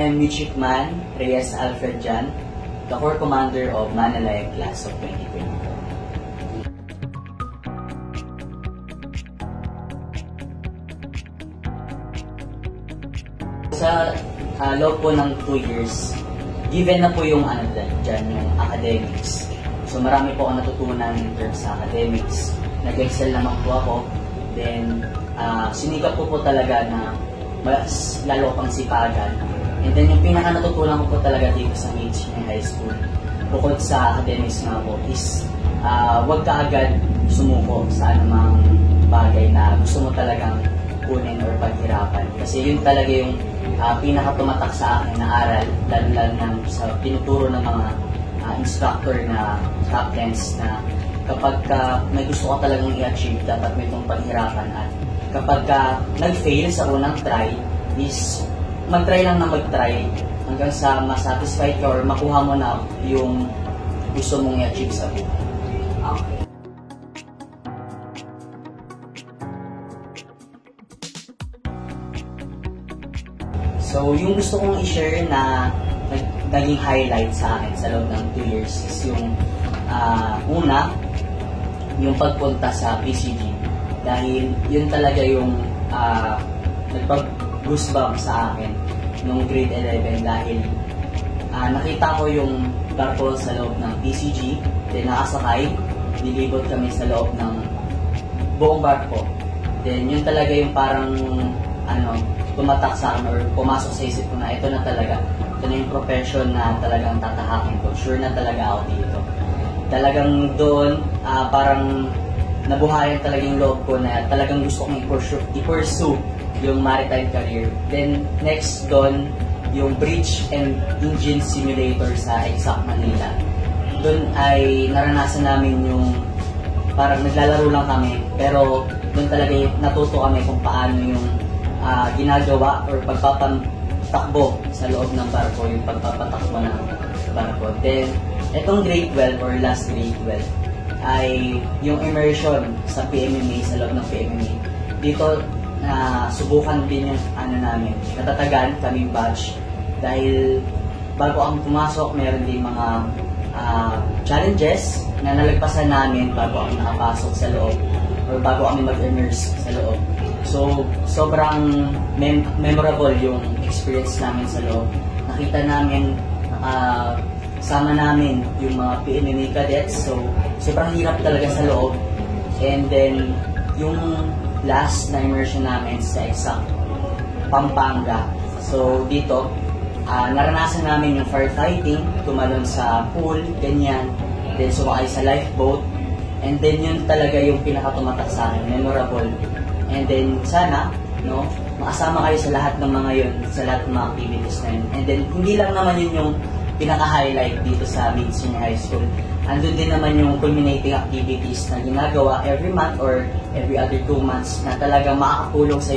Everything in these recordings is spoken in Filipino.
am Midshipman Reyes Alfred Jan, the Corps Commander of Manalaya Class of 2024. Sa loob po ng 2 years, given na po yung dyan, yung academics. So marami po akong natutunan in terms sa academics. Nag-excel naman po ako. Then, sinikap po talaga na mas lalo pang sipagan. And then yung pinaka-natutunan ko po talaga dito sa Midshipman High School, bukod sa academics nga po, is huwag ka agad sumuko sa anumang bagay na gusto mo talagang kunin or paghirapan. Kasi yun talaga yung pinaka-tumatak sa akin na aral, lalo sa tinuturo ng mga instructor na captains na kapag may gusto ka talagang i-achieve, dapat may itong paghirapan. At kapag nag-fail sa unang try, is mag-try lang na mag-try hanggang sa masatisfied ka or makuha mo na yung gusto mong i-achieve sa buhay. Okay. So, yung gusto kong i-share na naging highlight sa akin sa loob ng 2 years is yung una, yung pagpunta sa PCG. Dahil yun talaga yung nagpag-goosebump sa akin nung grade 11 dahil nakita ko yung barko sa loob ng PCG, then nakasakay, nilibot kami sa loob ng buong barko. Then yun talaga yung parang tumatak sa akin or pumasok sa isip ko na ito na talaga. Ito na yung profession na talagang tatahakin ko. Sure na talaga ako dito. Talagang doon, parang nabuhayan talaga yung loob ko na talagang gusto kong i-pursue yung maritime career. Then, next doon, yung Bridge and Engine Simulator sa Exact Manila. Doon ay naranasan namin yung parang naglalaro lang kami, pero doon talaga natuto kami kung paano yung ginagawa or pagpapatakbo sa loob ng barko, yung pagpapatakbo ng barko. Then, itong grade 12 or last grade 12 ay yung immersion sa PMMA, sa loob ng PMMA. Dito, subukan din yung namin, natatagan kaming batch dahil bago ang pumasok, meron din mga challenges na nalagpasan namin bago ang nakapasok sa loob or bago kami mag-immerse sa loob. So, sobrang memorable yung experience namin sa loob. Nakita namin, sama namin yung mga PMMA cadets. So, sobrang hirap talaga sa loob. And then, yung last na immersion namin sa Exact Pampanga. So, dito, naranasan namin yung firefighting, tumalon sa pool, ganyan. Then, sumakay sa lifeboat. And then, yun talaga yung pinakatumatak sa akin, memorable. And then, sana, makasama kayo sa lahat ng mga yun, sa lahat ng mga activities na yun. And then, hindi lang naman yun yung pinaka-highlight dito sa Midshipman High School. Andun din naman yung culminating activities na ginagawa every month or every other 2 months na talaga makakatulong sa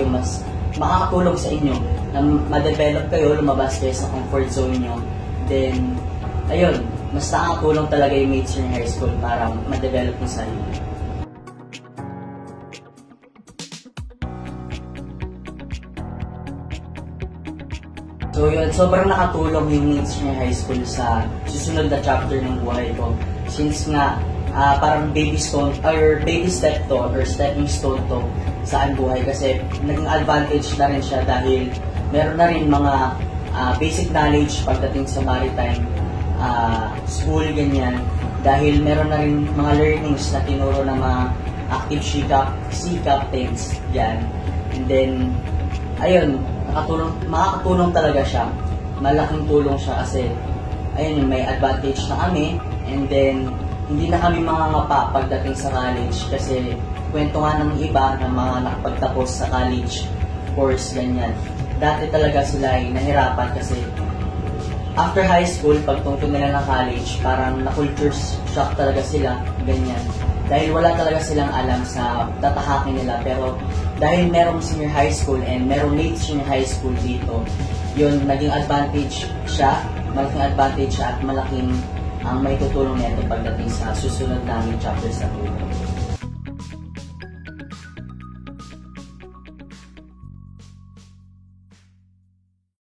inyo na ma-develop kayo, lumabas kayo sa comfort zone nyo. Then, ayun, mas nakakatulong talaga yung Midshipman High School para ma-develop yung sarili. So yun, sobrang nakatulong yung Midshipman High School sa susunod na chapter ng buhay ko. Since nga, parang baby step to or stepping stone to saan buhay. Kasi naging advantage na rin siya dahil meron na rin mga basic knowledge pagdating sa maritime school, ganyan. Dahil meron na rin mga learnings na tinuro ng mga active sea captains, yan. And then, ayun, makakatulong talaga siya. Malaking tulong siya kasi ayun, may advantage na kami, and then hindi na kami mangangapa pagdating sa college kasi kwento nga ng iba ng mga nakapagtapos sa college course, ganyan. Dati talaga sila ay nahirapan kasi after high school, pagtungtong nila ng college, parang na-culture shock talaga sila, ganyan. Dahil wala talaga silang alam sa tatahakin nila, pero dahil merong senior high school and merong late senior high school dito, yun, naging advantage siya, malaking advantage siya at malaking ang may tutulong nito pagdating sa susunod namin chapter sa buhay.